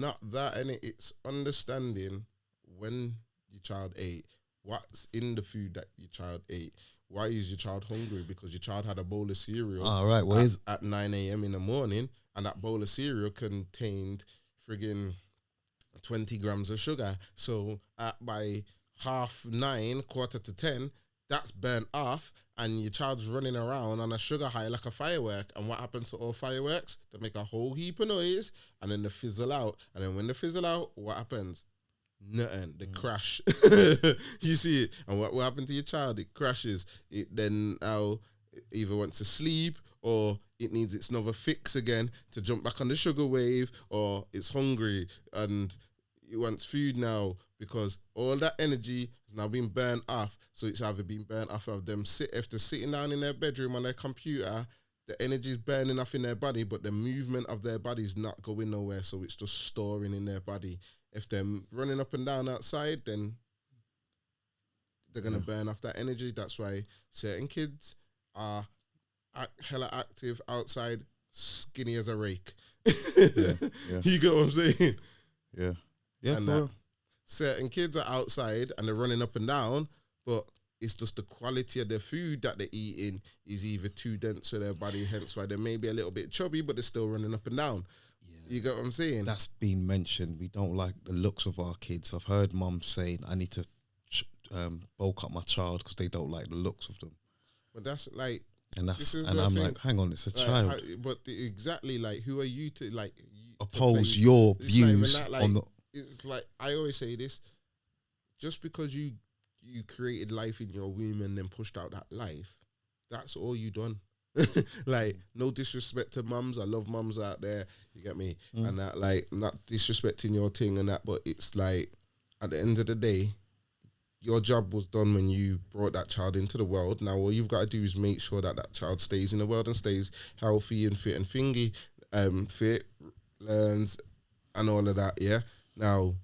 not that, and it's understanding when your child ate, what's in the food that your child ate. Why is your child hungry? Because your child had a bowl of cereal at 9 a.m. in the morning, and that bowl of cereal contained friggin' 20 grams of sugar. So by 9:30, 9:45, that's burnt off, and your child's running around on a sugar high like a firework. And what happens to all fireworks? They make a whole heap of noise, and then they fizzle out. And then when they fizzle out, what happens? Nothing. They crash. You see it. And what happened to your child? It crashes. It then now either wants to sleep, or it needs its another fix again to jump back on the sugar wave, or it's hungry and it wants food now, because all that energy has now been burnt off. So it's either been burnt off of them if they're sitting down in their bedroom on their computer, the energy is burning off in their body, but the movement of their body is not going nowhere, so it's just storing in their body. If they're running up and down outside, then they're going to burn off that energy. That's why certain kids are hella active outside, skinny as a rake. You get what I'm saying? Yeah. And certain kids are outside and they're running up and down, but it's just the quality of the food that they're eating is either too dense for their body, hence why they may be a little bit chubby, but they're still running up and down. You get what I'm saying? That's been mentioned. We don't like the looks of our kids. I've heard mums saying, I need to bulk up my child because they don't like the looks of them. But that's like... And I'm like, hang on, it's a child. Exactly, like, who are you to, like... oppose your views on the... It's like, I always say this, just because you created life in your womb and then pushed out that life, that's all you done. Like, no disrespect to mums. I love mums out there. You get me? And that, like, not disrespecting your thing and that, but it's like, at the end of the day, your job was done when you brought that child into the world. Now, all you've got to do is make sure that that child stays in the world and stays healthy and fit and thingy, fit, learns, and all of that, yeah? Now,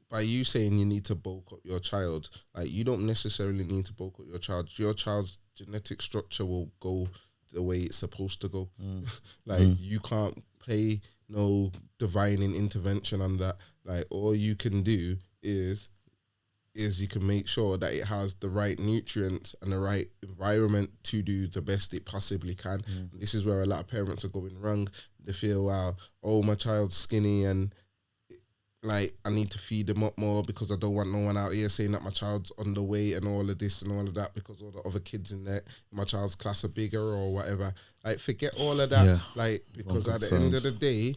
by you saying you need to bulk up your child, like, you don't necessarily need to bulk up your child. Your child's genetic structure will go the way it's supposed to go. You can't play no divine intervention on that. Like, all you can do is you can make sure that it has the right nutrients and the right environment to do the best it possibly can. This is where a lot of parents are going wrong. They feel, wow, oh, my child's skinny and like, I need to feed them up more because I don't want no one out here saying that my child's underweight and all of this and all of that because all the other kids in my child's class are bigger or whatever. Like, forget all of that. Like, because at the end of the day,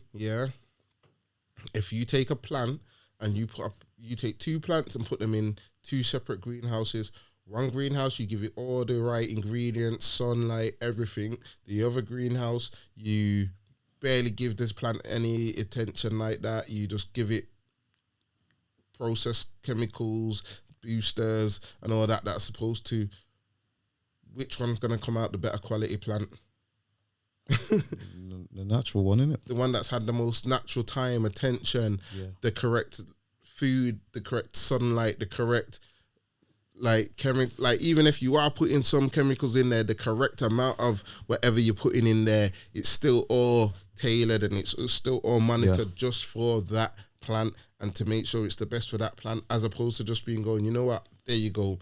if you take a plant and you take two plants and put them in two separate greenhouses. One greenhouse, you give it all the right ingredients, sunlight, everything. The other greenhouse, you barely give this plant any attention like that. You just give it processed chemicals, boosters, and all that that's supposed to. Which one's going to come out the better quality plant? The natural one, isn't it? The one that's had the most natural time, attention, the correct food, the correct sunlight, the correct even if you are putting some chemicals in there, the correct amount of whatever you're putting in there, it's still all tailored and it's still all monitored just for that plant and to make sure it's the best for that plant, as opposed to just being going, you know what, there you go,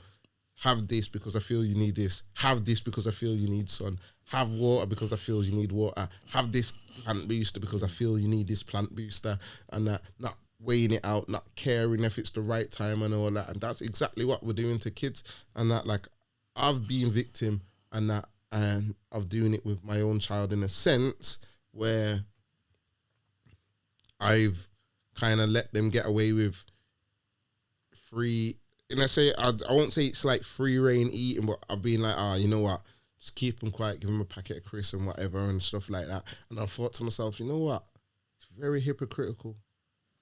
have this because I feel you need this, have this because I feel you need sun, have water because I feel you need water, have this plant booster because I feel you need this plant booster, and that, not weighing it out, not caring if it's the right time and all that. And that's exactly what we're doing to kids. And that, like, I've been victim and that, and of doing it with my own child in a sense where I've kind of let them get away with free, and I won't say it's like free reign eating, but I've been like, you know what, just keep them quiet, give them a packet of crisps and whatever and stuff like that. And I thought to myself, you know what, it's very hypocritical.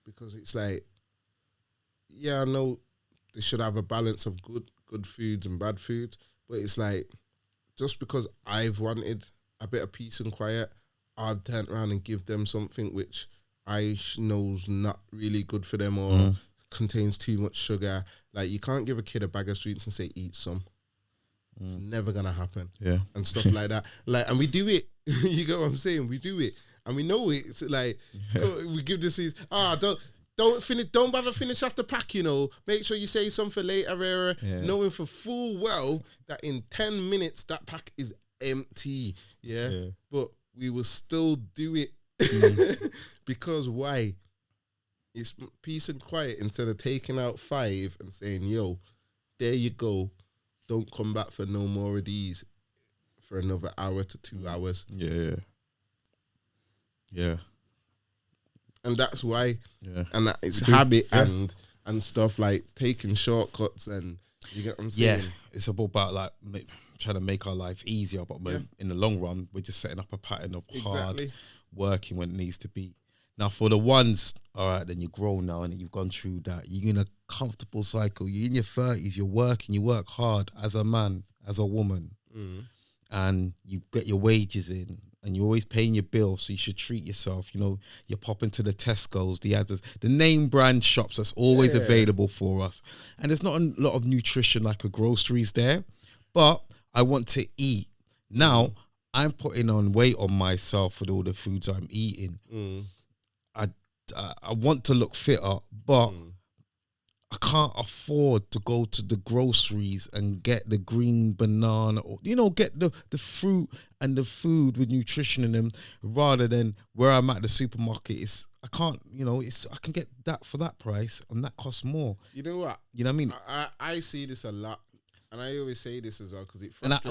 Because it's like, I know they should have a balance of good foods and bad foods, but it's like, just because I've wanted a bit of peace and quiet, I'll turn around and give them something which I know's not really good for them or contains too much sugar. Like, you can't give a kid a bag of sweets and say, eat some. It's never going to happen. And stuff like that. Like, and we do it. You get what I'm saying? We do it. and we know it. It's like we give this don't finish. Don't bother finish off the pack. Make sure you say something later, knowing for full well that in 10 minutes that pack is empty. Yeah. But we will still do it because why? It's peace and quiet instead of taking out 5 and saying, "Yo, there you go. Don't come back for no more of these for another hour to 2 hours." Yeah. And that's why, and that it's habit and stuff like taking shortcuts, and you get what I'm saying? Yeah, it's about like trying to make our life easier, but in the long run, we're just setting up a pattern of hard working when it needs to be. Now, for the ones, all right, then you're grown now and you've gone through that. You're in a comfortable cycle. You're in your 30s. You're working. You work hard as a man, as a woman, and you get your wages in. And you're always paying your bills, so you should treat yourself. You pop into the Tesco's, the others, the name brand shops that's always available for us. And there's not a lot of nutrition like a groceries there, but I want to eat. Now, I'm putting on weight on myself with all the foods I'm eating. I want to look fitter, but I can't afford to go to the groceries and get the green banana or, get the fruit and the food with nutrition in them rather than where I'm at the supermarket. I can't, I can get that for that price and that costs more. You know what? You know what I mean? I see this a lot. And I always say this as well because it frustrates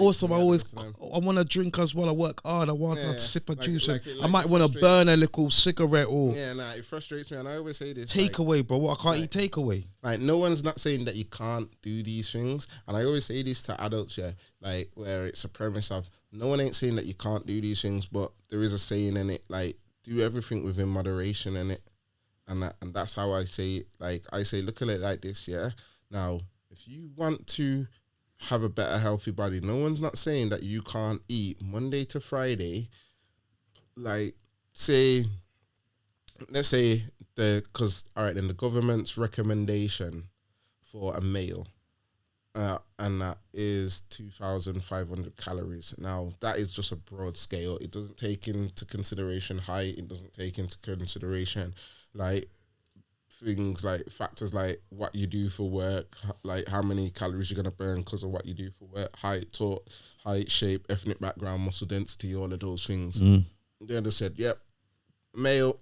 me. I want to drink as well. I work hard. I want to sip a juice. I might want to burn a little cigarette or... it frustrates me. And I always say this. Takeaway, bro. I can't eat takeaway. Like, no one's not saying that you can't do these things. And I always say this to adults, like, where it's a premise of no one ain't saying that you can't do these things, but there is a saying in it, like, do everything within moderation in it. And that's how I say it. Like, I say, look at it like this, Now, if you want to have a better healthy body, no one's not saying that you can't eat Monday to Friday. Like, let's say because then the government's recommendation for a meal, and that is 2,500 calories. Now, that is just a broad scale. It doesn't take into consideration height. It doesn't take into consideration like things like factors like what you do for work, like how many calories you're going to burn because of what you do for work, height, shape, ethnic background, muscle density, all of those things. They just said, yep, male,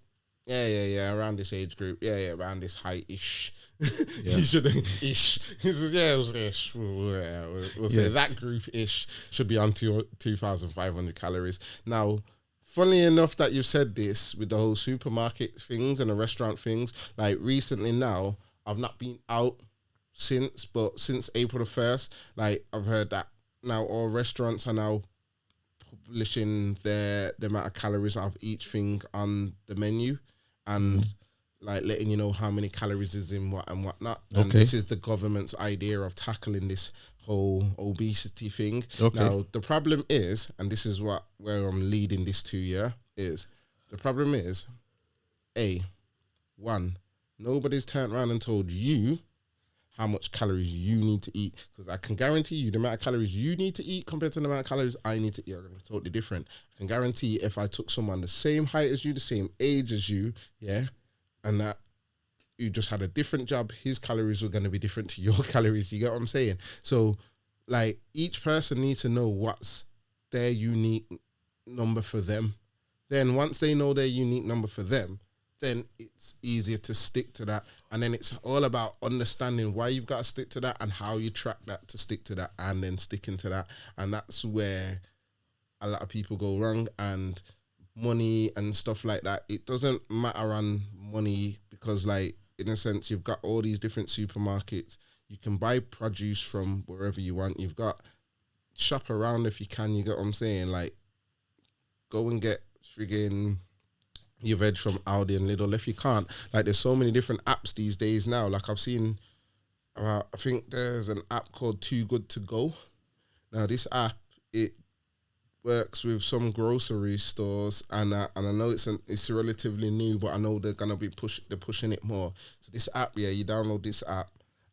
around this age group, around this height-ish. You should ish. He says, it was ish. We'll say that group-ish should be on 2,500 calories. Now, funnily enough that you've said this with the whole supermarket things and the restaurant things, like recently now, I've not been out since April the 1st, like I've heard that now all restaurants are now publishing the amount of calories of each thing on the menu and like letting you know how many calories is in what and whatnot. And this is the government's idea of tackling this whole obesity thing. Now, the problem is, and this is where I'm leading this to, is the problem is, one, nobody's turned around and told you how much calories you need to eat. Because I can guarantee you the amount of calories you need to eat compared to the amount of calories I need to eat are going to be totally different. I can guarantee if I took someone the same height as you, the same age as you, and that you just had a different job, his calories were going to be different to your calories. You get what I'm saying? So, like, each person needs to know what's their unique number for them. Then once they know their unique number for them, then it's easier to stick to that. And then it's all about understanding why you've got to stick to that and how you track that to stick to that and then sticking to that. And that's where a lot of people go wrong. And money and stuff like that, it doesn't matter on money because, like, in a sense, you've got all these different supermarkets. You can buy produce from wherever you want. You've got shop around if you can, you get what I'm saying? Like, go and get friggin' your veg from Aldi and Lidl if you can't. Like, there's so many different apps these days now. Like, I've seen, I think there's an app called Too Good To Go. Now, this app, it works with some grocery stores, and I know it's relatively new, but I know they're gonna be pushing it more. So this app, you download this app,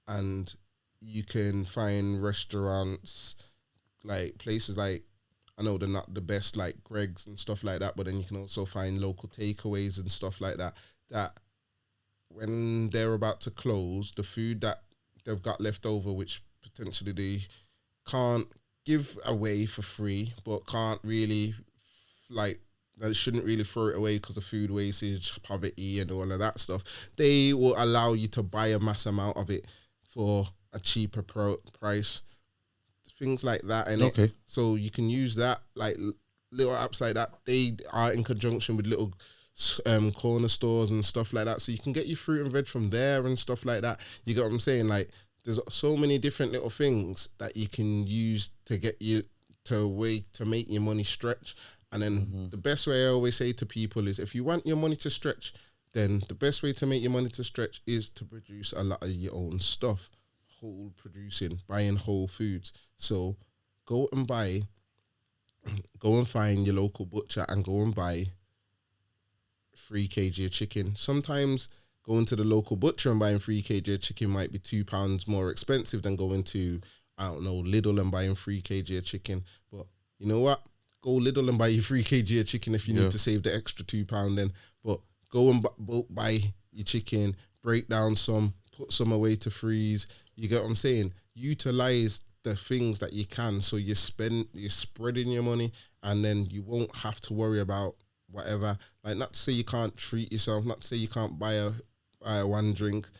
and you can find restaurants, like places like I know they're not the best like Greg's and stuff like that, but then you can also find local takeaways and stuff like that. That when they're about to close, the food that they've got left over, which potentially they can't give away for free, but can't really like, they shouldn't really throw it away because of food wastage, poverty, and all of that stuff. They will allow you to buy a mass amount of it for a cheaper price. Things like that, Okay. So you can use that, like little apps like that. They are in conjunction with little corner stores and stuff like that. So you can get your fruit and veg from there and stuff like that. You get what I'm saying? Like, there's so many different little things that you can use to get you to make your money stretch. And then the best way I always say to people is, if you want your money to stretch, then the best way to make your money to stretch is to produce a lot of your own stuff. Buying whole foods. So go and find your local butcher and go and buy 3 kg of chicken. Sometimes going to the local butcher and buying 3 kg of chicken might be £2 more expensive than going to, I don't know, Lidl and buying 3 kg of chicken. But you know what? Go Lidl and buy your 3 kg of chicken if you need to save the extra £2 then. But go and buy your chicken, break down some, put some away to freeze. You get what I'm saying? Utilize the things that you can, so you're spreading your money, and then you won't have to worry about whatever. Like, not to say you can't treat yourself, not to say you can't buy a one drink.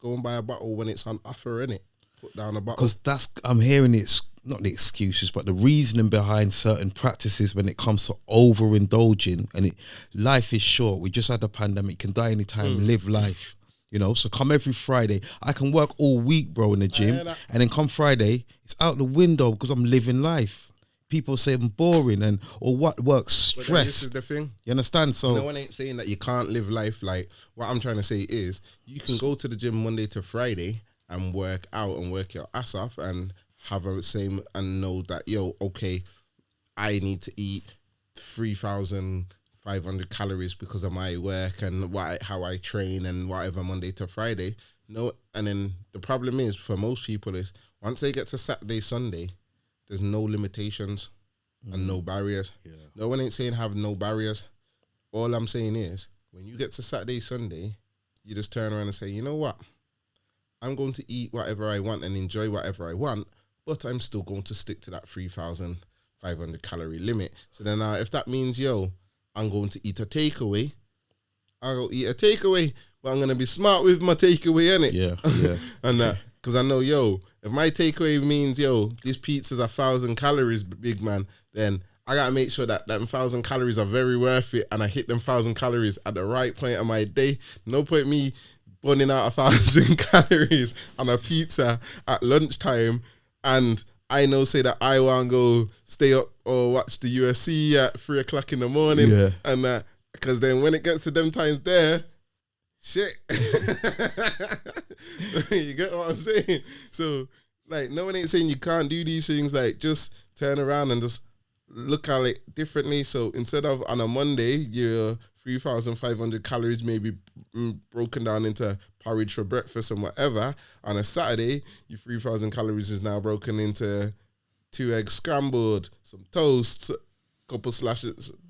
Go and buy a bottle when it's on offer, innit? Put down a bottle. Because I'm hearing it's not the excuses, but the reasoning behind certain practices when it comes to overindulging. And life is short. We just had a pandemic. You can die anytime. Live life. You know, so come every Friday. I can work all week, bro, in the gym, and then come Friday, it's out the window because I'm living life. People say I'm boring or what works stress. But this is the thing. You understand? So no one ain't saying that you can't live life. Like, what I'm trying to say is, you can go to the gym Monday to Friday and work out and work your ass off and have a same and know that, okay, I need to eat 3,500 calories because of my work and how I train and whatever Monday to Friday. No, and then the problem is for most people is once they get to Saturday, Sunday, there's no limitations and no barriers. Yeah. No one ain't saying have no barriers. All I'm saying is when you get to Saturday, Sunday, you just turn around and say, you know what? I'm going to eat whatever I want and enjoy whatever I want, but I'm still going to stick to that 3,500 calorie limit. So then now if that means, I'm going to eat a takeaway, I'll go eat a takeaway, but I'm going to be smart with my takeaway, innit? Yeah. And that, because I know, if my takeaway means, this pizza's 1,000 calories, big man, then I got to make sure that 1,000 calories are very worth it and I hit them 1,000 calories at the right point of my day. No point me burning out 1,000 calories on a pizza at lunchtime and I know say that I want to go stay up or watch the UFC at 3 o'clock in the morning and that, because then when it gets to them times there, shit. You get what I'm saying? So, like, no one ain't saying you can't do these things. Like, just turn around and just look at it differently. So, instead of on a Monday, your 3,500 calories may be broken down into porridge for breakfast and whatever. On a Saturday, your 3,000 calories is now broken into 2 eggs scrambled, some toast, couple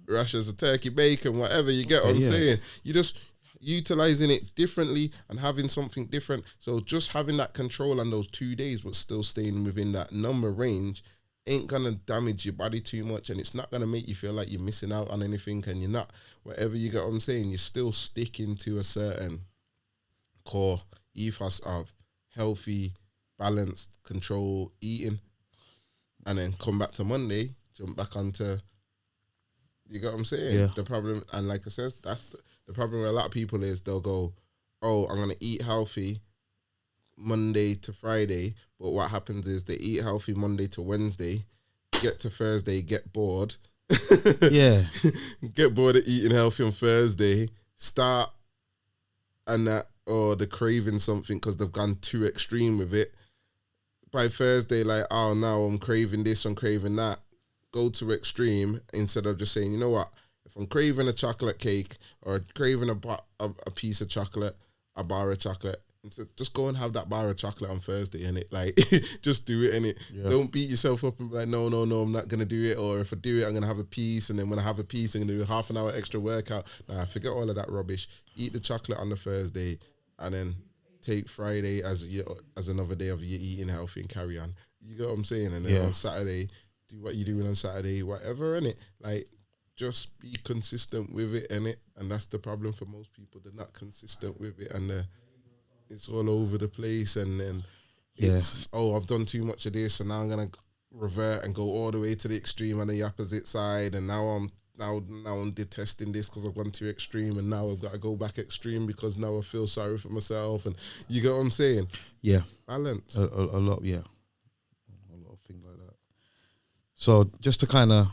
rashers of turkey bacon, whatever. You get what I'm saying? You just utilizing it differently and having something different. So just having that control on those 2 days but still staying within that number range ain't gonna damage your body too much, and it's not gonna make you feel like you're missing out on anything, and you're not, whatever, you get what I'm saying, you're still sticking to a certain core ethos of healthy, balanced, control eating, and then come back to Monday, jump back onto, you get what I'm saying? The problem, and like I said, that's the problem with a lot of people is they'll go, oh, I'm going to eat healthy Monday to Friday, but what happens is they eat healthy Monday to Wednesday, get to Thursday, get bored. Get bored of eating healthy on Thursday, start and that, or they're craving something because they've gone too extreme with it. By Thursday, like, oh, now I'm craving this, I'm craving that. Go to extreme instead of just saying, you know what, if I'm craving a chocolate cake or craving a piece of chocolate, a bar of chocolate, instead, just go and have that bar of chocolate on Thursday, and it like just do it, and it don't beat yourself up and be like, no, I'm not gonna do it, or if I do it, I'm gonna have a piece, and then when I have a piece, I'm gonna do half an hour extra workout. Nah, forget all of that rubbish. Eat the chocolate on the Thursday, and then take Friday as another day of you eating healthy and carry on. You get what I'm saying? And then on Saturday, do what you're doing on Saturday, whatever, innit? Like, just be consistent with it, innit? And that's the problem for most people. They're not consistent with it, and it's all over the place. And then it's, I've done too much of this, and now I'm going to revert and go all the way to the extreme on the opposite side. And now I'm detesting this because I've gone too extreme, and now I've got to go back extreme because now I feel sorry for myself. And you get what I'm saying? Yeah. Balance. A lot, yeah. A lot of things like that. So just to kind of,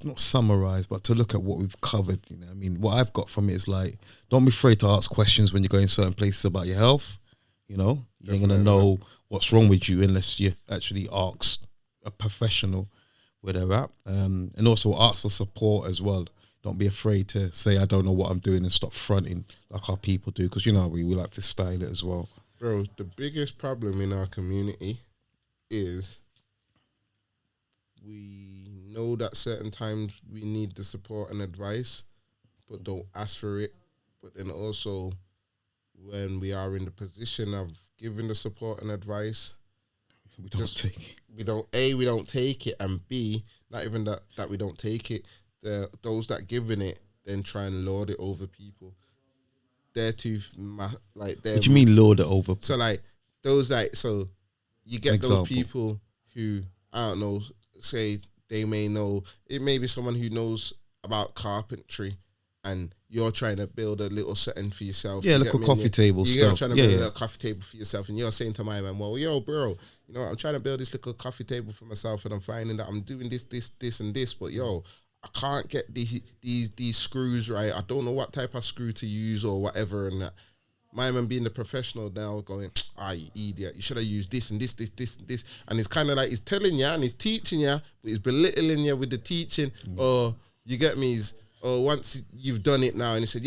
not summarize, but to look at what we've covered, you know, I mean, what I've got from it is like, don't be afraid to ask questions when you go in certain places about your health. You know, you ain't gonna know what's wrong with you unless you actually ask a professional where they're at, and also ask for support as well. Don't be afraid to say I don't know what I'm doing and stop fronting like our people do, because you know we like to style it as well. Bro, the biggest problem in our community is we know that certain times we need the support and advice, but don't ask for it. But then also, when we are in the position of giving the support and advice, we don't take it. We don't take it, and B, not even that we don't take it. Those that giving it then try and lord it over people. They're too like. What do you mean lord it over? So like those so you get those people who, I don't know, say they may know, it may be someone who knows about carpentry, and you're trying to build a little setting for yourself. Yeah, like a coffee table stuff. You're trying to build a little coffee table for yourself, and you're saying to my man, well, yo, bro, you know, I'm trying to build this little coffee table for myself, and I'm finding that I'm doing this, and this, but yo, I can't get these screws right. I don't know what type of screw to use or whatever, and that. My man being the professional now going, you idiot, you should have used this and this. And it's kind of like he's telling you and he's teaching you, but he's belittling you with the teaching. Or you get me, once you've done it now and he said,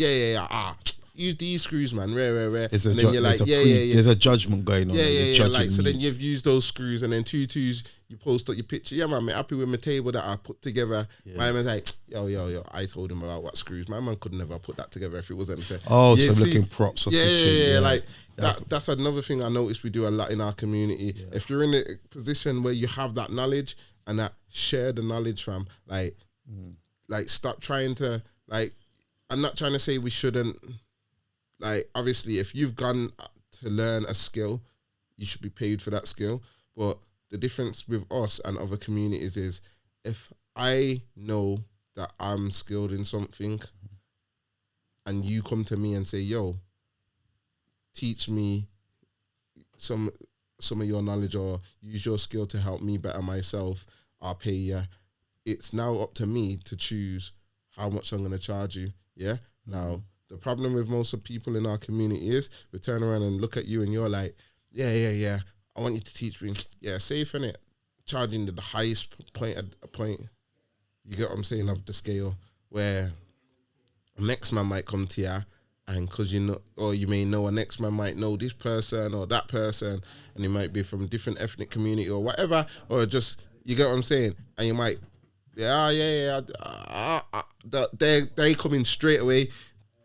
use these screws, man, rare. There's and then you're like, there's a judgment going on. Yeah. Like, so then you've used those screws, and then two-twos, you post up your picture. Yeah, man, I'm happy with my table that I put together. Yeah. My man's like, yo, I told him about what screws. My man could never put that together if it wasn't fair. Oh, so looking props. Yeah, like that's another thing I noticed we do a lot in our community. Yeah. If you're in a position where you have that knowledge and that share the knowledge from, like stop trying to, like, I'm not trying to say we shouldn't, like, obviously if you've gone to learn a skill, you should be paid for that skill. But the difference with us and other communities is if I know that I'm skilled in something and you come to me and say, yo, teach me some of your knowledge or use your skill to help me better myself, I'll pay you. It's now up to me to choose how much I'm going to charge you. Yeah. Now, the problem with most of people in our community is we turn around and look at you and you're like, yeah. I want you to teach me. Yeah, safe, innit? Charging the highest point. You get what I'm saying, of the scale, where next man might come to you, and because you know, or you may know a next man might know this person or that person, and he might be from a different ethnic community or whatever, or just, you get what I'm saying? And you might, they come in straight away,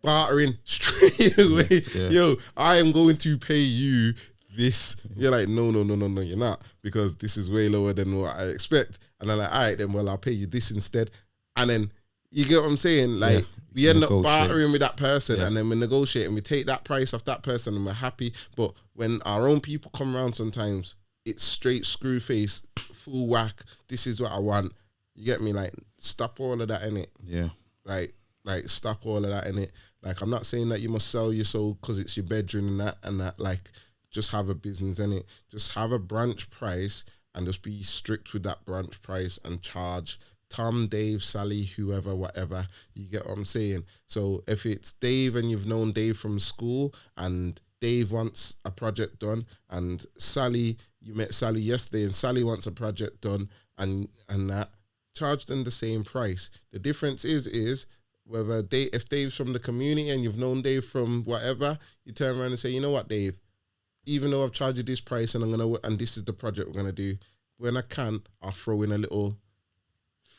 bartering straight away. Yeah. Yo, I am going to pay you this. You're like, no, you're not, because this is way lower than what I expect. And I'm like, all right, then, well, I'll pay you this instead. And then, you get what I'm saying? Like, we end up bartering with that person, and then we negotiate and we take that price off that person and we're happy. But when our own people come around sometimes, it's straight screw face, full whack. This is what I want. You get me? Like, stop all of that, innit? Yeah. Like stop all of that, innit? Like, I'm not saying that you must sell your soul because it's your bedroom and that. Like, just have a business, innit? Just have a branch price and just be strict with that branch price and charge Tom, Dave, Sally, whoever, whatever. You get what I'm saying? So if it's Dave and you've known Dave from school and Dave wants a project done, and Sally, you met Sally yesterday and Sally wants a project done, and that, charge them the same price. The difference is if Dave's from the community and you've known Dave from whatever, you turn around and say, you know what, Dave, even though I've charged you this price and this is the project we're gonna do, when I can, I'll throw in a little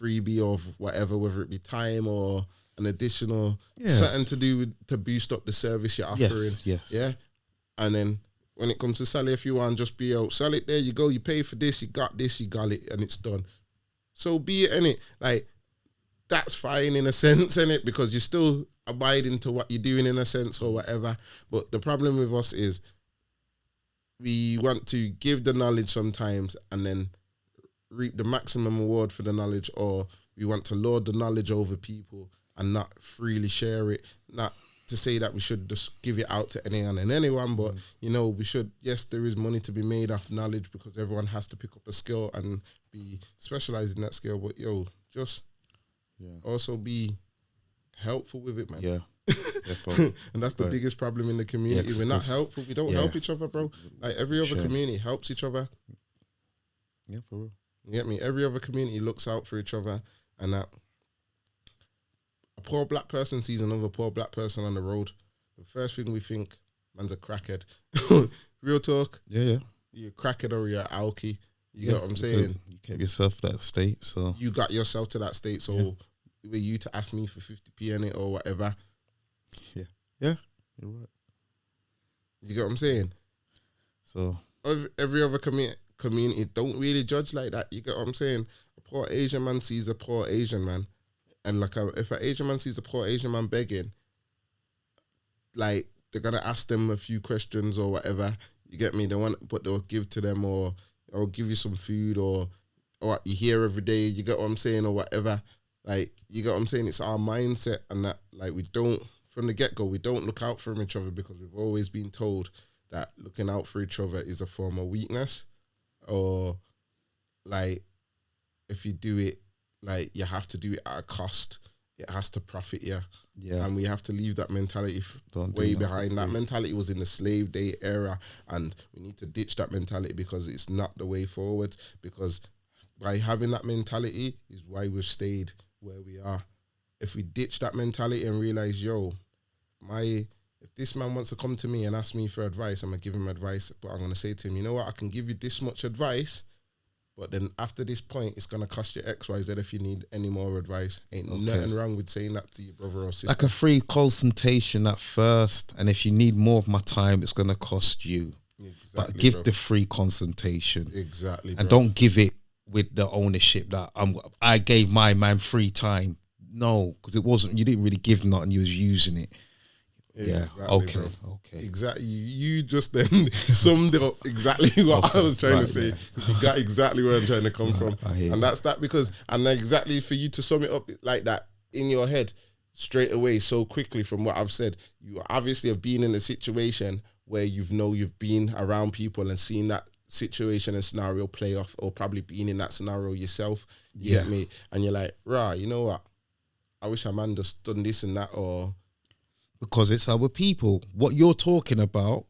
freebie of whatever, whether it be time or an additional something to do to boost up the service you're offering. Yes. Yeah. And then when it comes to sell it, if you want, just be out, sell it, there you go, you pay for this, you got this, you got it, and it's done. So be it, innit? Like, that's fine in a sense, innit? Because you're still abiding to what you're doing in a sense or whatever. But the problem with us is we want to give the knowledge sometimes and then reap the maximum reward for the knowledge, or we want to lord the knowledge over people and not freely share it. Not to say that we should just give it out to anyone, but you know, we should. Yes, there is money to be made off knowledge because everyone has to pick up a skill and be specialized in that skill. But just also be helpful with it, man. Yeah. And that's the biggest problem in the community. We're not helpful. We don't help each other, bro. Like every other community helps each other. Yeah, for real. You get me? Every other community looks out for each other, and that a poor black person sees another poor black person on the road. The first thing we think, man's a crackhead. Real talk. Yeah. You're a crackhead or you're an alky. You get what I'm saying? You kept yourself to that state, so you got yourself to that state. So were you to ask me for 50p in it or whatever? Yeah, you're right. You get what I'm saying? So every other community don't really judge like that. You get what I'm saying? A poor Asian man sees a poor Asian man, and like if an Asian man sees a poor Asian man begging, like they're gonna ask them a few questions or whatever. You get me? But they'll give to them or give you some food or what you hear every day. You get what I'm saying or whatever. Like you get what I'm saying? It's our mindset, and that like we don't. From the get-go, we don't look out for each other because we've always been told that looking out for each other is a form of weakness, or like if you do it, like you have to do it at a cost. It has to profit you. Yeah. And we have to leave that mentality way behind. That mentality was in the slave day era, and we need to ditch that mentality because it's not the way forward. Because by having that mentality is why we've stayed where we are. If we ditch that mentality and realize, if this man wants to come to me and ask me for advice, I'm going to give him advice, but I'm going to say to him, you know what, I can give you this much advice, but then after this point, it's going to cost you X, Y, Z if you need any more advice. Ain't nothing wrong with saying that to your brother or sister. Like a free consultation at first, and if you need more of my time, it's going to cost you. Exactly, but give the free consultation. Exactly, and don't give it with the ownership that I gave my man free time. No, because it wasn't. You didn't really give nothing. You was using it. Exactly, okay, bro. Okay. Exactly. You just then summed up exactly what I was trying to say. You got exactly where I'm trying to come from, and that's that. And exactly for you to sum it up like that in your head straight away so quickly from what I've said, you obviously have been in a situation where you've been around people and seen that situation and scenario play off, or probably been in that scenario yourself. You get me? And you're like, you know what? I wish a man just done this and that, or... Because it's our people. What you're talking about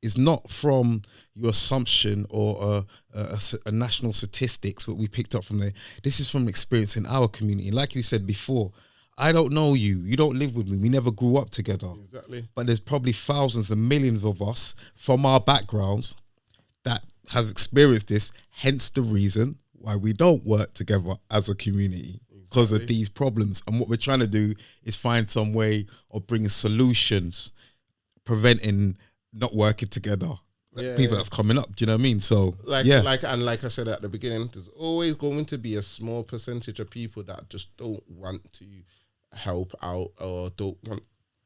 is not from your assumption or a national statistics, what we picked up from there. This is from experience in our community. Like you said before, I don't know you. You don't live with me. We never grew up together. Exactly. But there's probably thousands and millions of us from our backgrounds that has experienced this, hence the reason why we don't work together as a community. Because of these problems. And what we're trying to do is find some way of bringing solutions, preventing not working together. People that's coming up, do you know what I mean? So, like I said at the beginning, there's always going to be a small percentage of people that just don't want to help out or don't want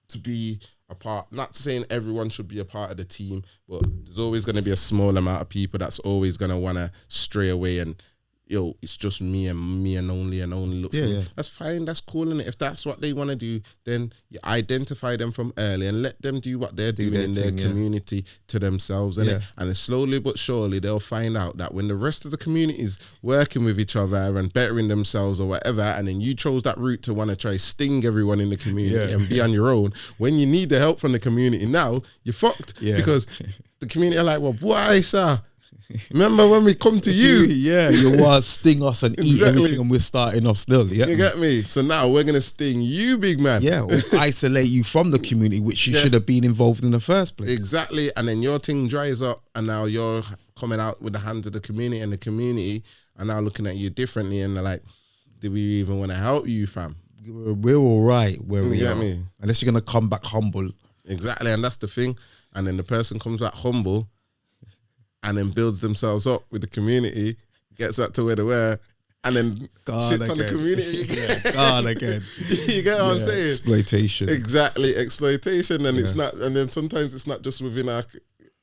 to be a part. Not saying everyone should be a part of the team, but there's always going to be a small amount of people that's always going to want to stray away and, it's just me and only look for me. That's fine, that's cool, and if that's what they want to do, then you identify them from early and let them do what they're doing in their community to themselves, and slowly but surely they'll find out that when the rest of the community is working with each other and bettering themselves or whatever, and then you chose that route to want to try sting everyone in the community and be on your own, when you need the help from the community now, you're fucked because the community are like, well, why, sir? Remember when we come to you? Yeah, you want to sting us and eat everything, and we're starting off still. Yeah, you get me. So now we're gonna sting you, big man. Yeah, or isolate you from the community, which you should have been involved in the first place. Exactly, and then your thing dries up, and now you're coming out with the hands of the community, and the community are now looking at you differently, and they're like, "Do we even want to help you, fam? We're all right where we are, me? Unless you're gonna come back humble." Exactly, and that's the thing. And then the person comes back humble, and then builds themselves up with the community, gets up to where they were, and then shits on the community. God again. You get what I'm saying? Exploitation. Exactly, exploitation. And it's not. And then sometimes it's not just within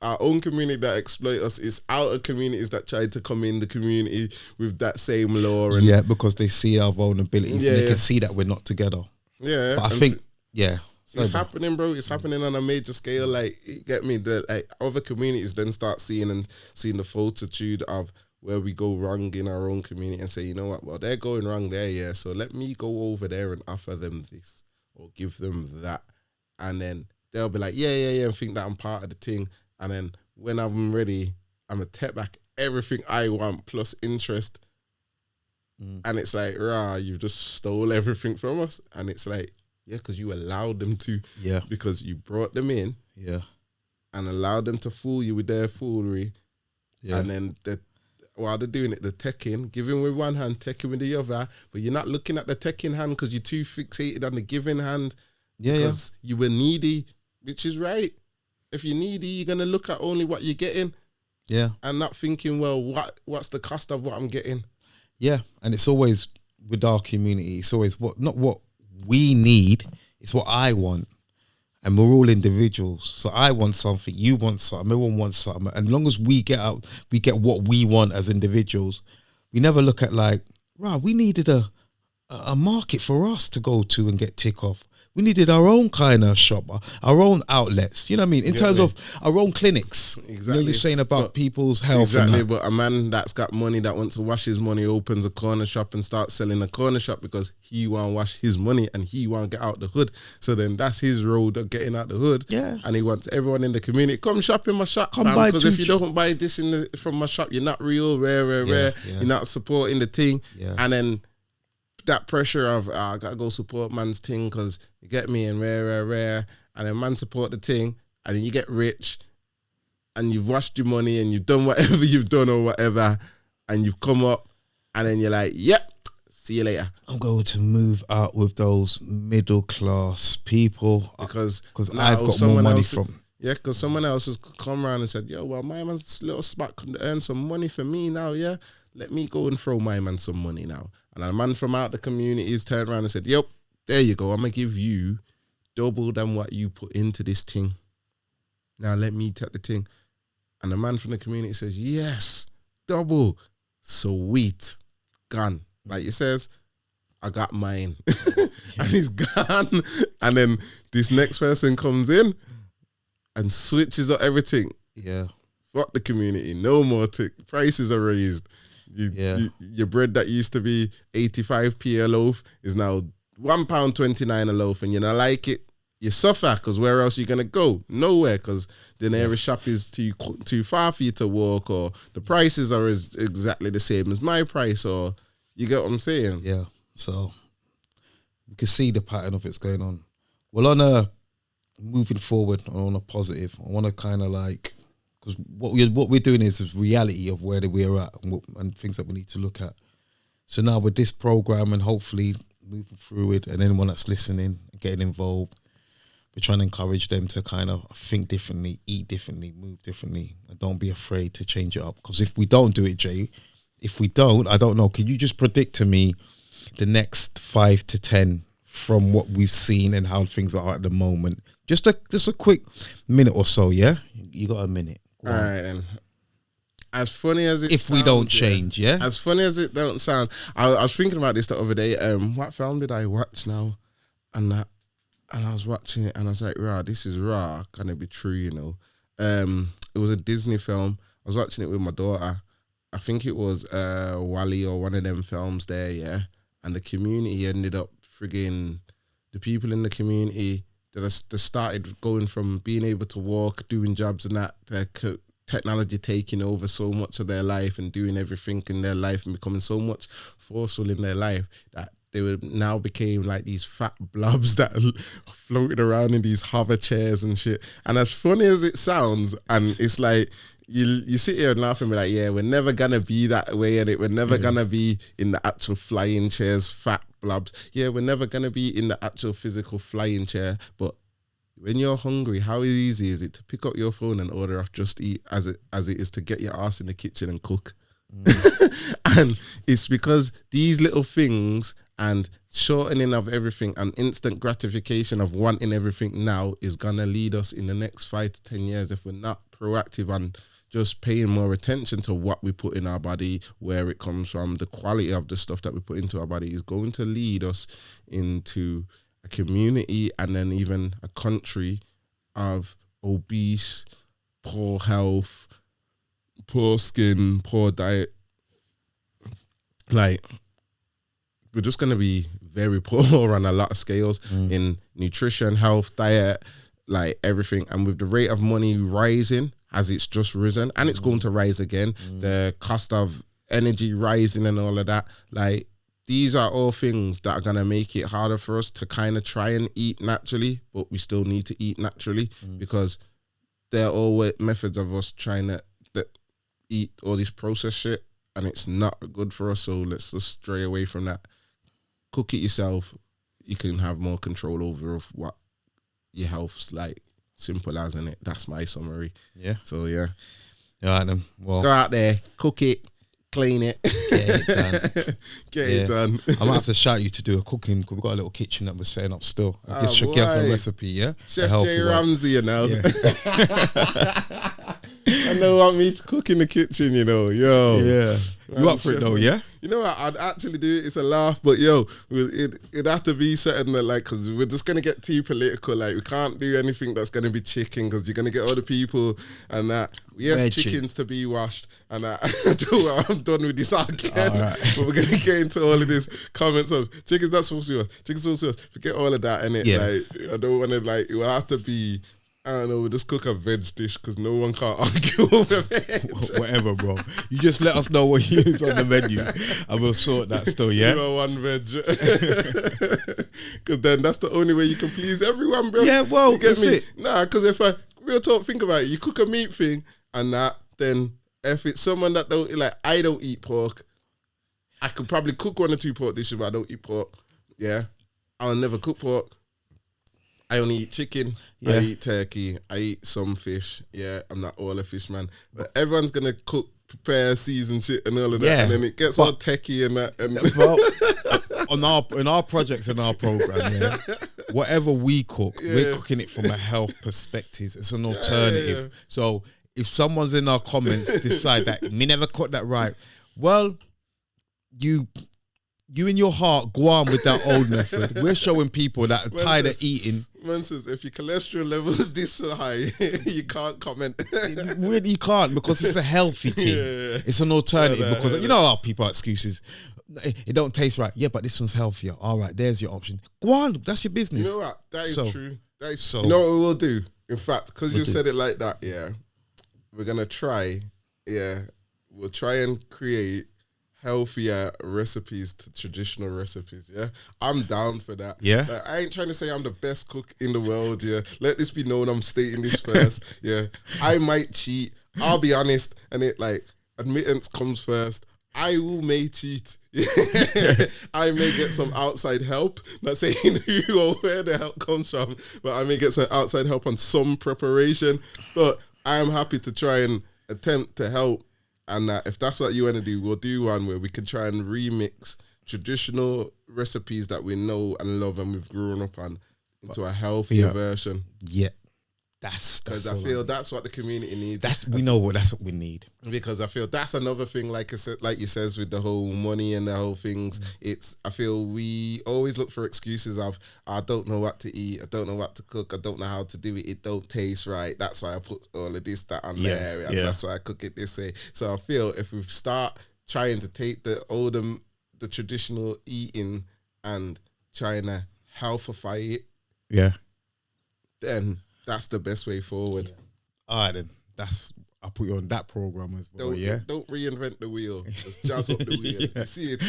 our own community that exploit us. It's outer communities that try to come in the community with that same law. And because they see our vulnerabilities and they can see that we're not together. Yeah, but I think it's happening, bro. It's happening on a major scale. Like, you get me? The other communities then start seeing the multitude of where we go wrong in our own community and say, you know what? Well, they're going wrong there, yeah. So let me go over there and offer them this or give them that, and then they'll be like, yeah, and think that I'm part of the thing. And then when I'm ready, I'm gonna take back everything I want plus interest. And it's like, you've just stole everything from us. And it's like, yeah, because you allowed them to. Yeah. Because you brought them in. Yeah. And allowed them to fool you with their foolery. Yeah. And then while they're doing it, they're teching, giving with one hand, teching with the other. But you're not looking at the teching hand because you're too fixated on the giving hand. Yeah. Because you were needy, which is right. If you're needy, you're going to look at only what you're getting. Yeah. And not thinking, well, what's the cost of what I'm getting? Yeah. And it's always with our community, it's always not what we need, it's what I want. And we're all individuals. So I want something, you want something, everyone wants something. And as long as we get what we want as individuals, we never look at like, we needed a market for us to go to and get tick off. We needed our own kind of shop, our own outlets. You know what I mean? In terms of our own clinics. Exactly. You know, you're saying about people's health. Exactly, but a man that's got money that wants to wash his money opens a corner shop and starts selling a corner shop because he want to wash his money and he want to get out the hood. So then that's his road of getting out the hood. Yeah. And he wants everyone in the community, come shop in my shop. Because if you don't buy this from my shop, you're not real, rare. Yeah. You're not supporting the thing. Yeah. And then that pressure of, I got to go support man's thing because you get me, and rare. And then man support the thing, and then you get rich, and you've washed your money, and you've done whatever you've done or whatever, and you've come up, and then you're like, yep, see you later. I'm going to move out with those middle class people because I've got more money from. Yeah, because someone else has come around and said, yo, well, my man's little spot can earn some money for me now, yeah? Let me go and throw my man some money now. And a man from out the communities turned around and said, yep, there you go. I'm going to give you double than what you put into this thing. Now let me take the thing. And the man from the community says, yes, double. Sweet. Gone. Like he says, I got mine. And he's gone. And then this next person comes in and switches up everything. Yeah. Fuck the community. No more prices are raised. Your bread that used to be 85p a loaf is now £1.29 a loaf, and you don't like it, you suffer because where else are you going to go? Nowhere, because the nearest shop is too far for you to walk, or the prices are exactly the same as my price, or you get what I'm saying? Yeah, so you can see the pattern of it's going on. Well, on a moving forward, on a positive, I want to kind of like, because what we're doing is reality of where we're at and things that we need to look at. So now with this program and hopefully moving through it, and anyone that's listening, getting involved, we're trying to encourage them to kind of think differently, eat differently, move differently, and don't be afraid to change it up. Because if we don't do it, Jay, I don't know, can you just predict to me the next 5 to 10 from what we've seen and how things are at the moment? Just a quick minute or so, yeah? You got a minute. All right, then. As funny as it sounds, we don't change, yeah? As funny as it don't sound, I was thinking about this the other day. What film did I watch now? And I was watching it and I was like, this is raw. Can it be true, you know? It was a Disney film. I was watching it with my daughter. I think it was Wally or one of them films there, yeah? And the community ended up the people in the community that started going from being able to walk, doing jobs and that, to technology taking over so much of their life and doing everything in their life and becoming so much forceful in their life that they were now became like these fat blobs that floated around in these hover chairs and shit. And as funny as it sounds, and it's like you sit here and laugh and be like, yeah, we're never gonna be that way, and we're never gonna be in the actual flying chairs, fat blobs. Yeah, we're never gonna be in the actual physical flying chair. But when you're hungry, how easy is it to pick up your phone and order off Just Eat as it is to get your ass in the kitchen and cook? And it's because these little things and shortening of everything and instant gratification of wanting everything now is gonna lead us in the next 5 to 10 years, if we're not proactive and just paying more attention to what we put in our body, where it comes from, the quality of the stuff that we put into our body, is going to lead us into a community and then even a country of obese, poor health, poor skin, poor diet. Like, we're just going to be very poor on a lot of scales in nutrition, health, diet, like everything. And with the rate of money rising, as it's just risen, and it's going to rise again, the cost of energy rising and all of that, like, these are all things that are going to make it harder for us to kind of try and eat naturally, but we still need to eat naturally because there are all methods of us trying to eat all this processed shit, and it's not good for us. So let's just stray away from that. Cook it yourself. You can have more control over of what your health's like. Simple as, innit? That's my summary. Yeah. So yeah. All right then. Well, go out there, cook it, clean it, get it done. I might have to shout you to do a cooking because we've got a little kitchen that we're setting up still. I guess she'll give us a recipe, yeah? Chef J. Ramsey, you know. Yeah. And they want me to cook in the kitchen, you know. Yo. Yeah. You up for it though, yeah? You know what? I'd actually do it. It's a laugh, but yo, it'd have to be something that, like, because we're just going to get too political. Like, we can't do anything that's going to be chicken because you're going to get other people and that. Yes, chickens to be washed. And I'm done with this again. Right. But we're going to get into all of this comments of chicken's not supposed to be washed. Chicken's supposed to be washed. Forget all of that, innit? Yeah. Like, I don't want to, like, it will have to be, I don't know, we'll just cook a veg dish because no one can't argue over veg. Whatever, bro. You just let us know what you use on the menu and we'll sort that still, yeah? You are one veg. Because then that's the only way you can please everyone, bro. Yeah, well, you get me? It. Nah, because if I, real talk, think about it. You cook a meat thing and that, then if it's someone that don't, like, I don't eat pork, I could probably cook 1 or 2 pork dishes, but I don't eat pork. Yeah. I'll never cook pork. I only eat chicken, I eat turkey, I eat some fish. Yeah, I'm not all a fish man. But everyone's going to cook, prepare, season shit and all of that. Yeah, and then it gets all techie and that. And well, in our projects and our program, yeah, whatever we cook, we're cooking it from a health perspective. It's an alternative. Yeah. So if someone's in our comments decide that me never cooked that right, well, you in your heart go on with that old method. We're showing people that are tired of eating. Man says, if your cholesterol levels this high, you can't comment. Really, you can't, because it's a healthy thing. Yeah. It's an alternative because you know how people have excuses. It don't taste right. Yeah, but this one's healthier. All right, there's your option. Go on, that's your business. You know what? That is true. That is so. You know what we will do? In fact, because you said it like that, yeah, we're gonna try. Yeah, we'll try and create healthier recipes to traditional recipes. Yeah, I'm down for that. Yeah, like, I ain't trying to say I'm the best cook in the world. Yeah, let this be known. I'm stating this first. Yeah, I might cheat. I'll be honest, and it, like, admittance comes first. I may cheat. I may get some outside help. Not saying who or where the help comes from, but I may get some outside help on some preparation. But I am happy to try and attempt to help. And if that's what you want to do, we'll do one where we can try and remix traditional recipes that we know and love and we've grown up on into a healthier version. Yeah. That's because I feel that's what the community needs. That's what we need. Because I feel that's another thing, like I said, like you says, with the whole money and the whole things. I feel we always look for excuses of, I don't know what to eat, I don't know what to cook, I don't know how to do it, it don't taste right. That's why I put all of this, that on there, and that's why I cook it this way. So I feel if we start trying to take the traditional eating and trying to healthify it, then that's the best way forward. All right, then. That's I'll put you on that program as well. Don't reinvent the wheel. Just jazz up the wheel. You see it?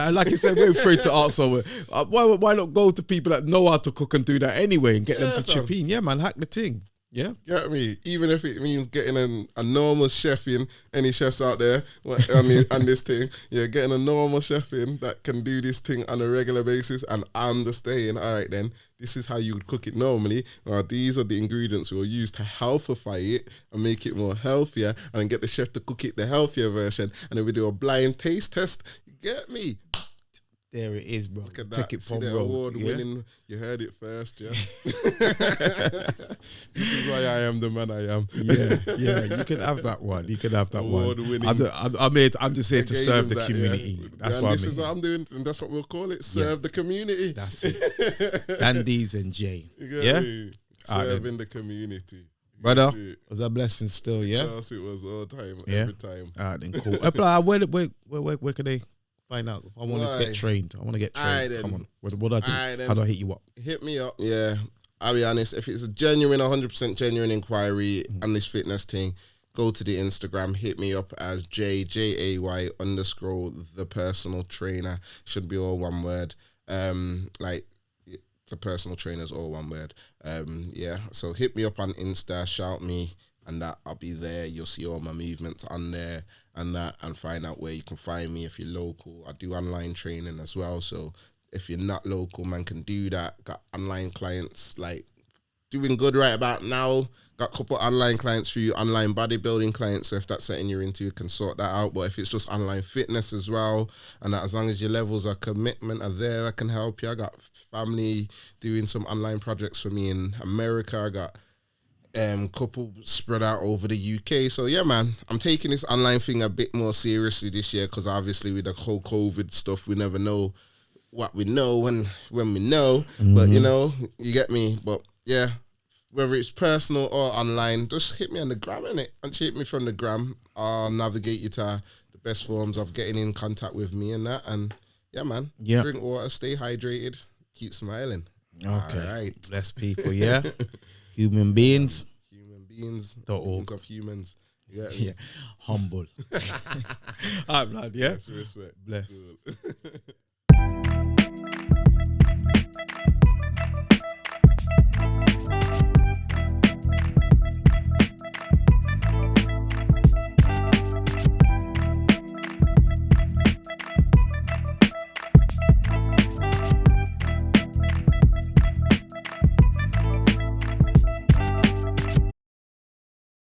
And like you said, we're afraid to ask someone. Why not go to people that know how to cook and do that anyway and get them to chip in? Yeah, man, hack the thing. Yeah, get me. Even if it means getting a normal chef in, any chefs out there on this thing, getting a normal chef in that can do this thing on a regular basis, and I'm just saying, all right, then this is how you would cook it normally. These are the ingredients we'll use to healthify it and make it more healthier, and get the chef to cook it the healthier version, and then we do a blind taste test. You get me? There it is, bro. Look at Take that. it from the award winning. You heard it first, yeah. This is why I am the man I am. Yeah. You can have that one. You can have that award one. Winning. I'm just here to serve the community. Yeah. That's what I'm this is what I'm doing, and that's what we'll call it. Serve the community. That's it. Dandies and Jay. Serving the community. Brother, was a blessing still, yeah? Yes, it was all time, every time. All right, then cool. Where can they find out? If I want to get trained. I want to get trained. Come on. What do I do? How do I hit you up? Hit me up. Yeah. I'll be honest. If it's a genuine, 100% genuine inquiry on this fitness thing, go to the Instagram. Hit me up as JAY _ the personal trainer. Should be all one word. Like the personal trainer is all one word. So hit me up on Insta. Shout me. And that I'll be there. You'll see all my movements on there and that, and find out where you can find me if you're local. I do online training as well. So if you're not local, man, can do that. Got online clients like doing good right about now. Got a couple online clients for you, online bodybuilding clients. So if that's something you're into, you can sort that out. But if it's just online fitness as well, and that as long as your levels of commitment are there, I can help you. I got family doing some online projects for me in America. I got couple spread out over the UK. So yeah, man, I'm taking this online thing a bit more seriously this year, because obviously with the whole COVID stuff, we never know what we know when we know. But you get me. But yeah, whether it's personal or online, just hit me on the gram, innit? And hit me from the gram. I'll navigate you to the best forms of getting in contact with me and that. And yeah, man, drink water, stay hydrated, keep smiling. Okay. All right. Bless people, yeah. Human beings. Human beings. Humans of humans. Yeah. Humble. All right, blood, yeah. Respect. Bless.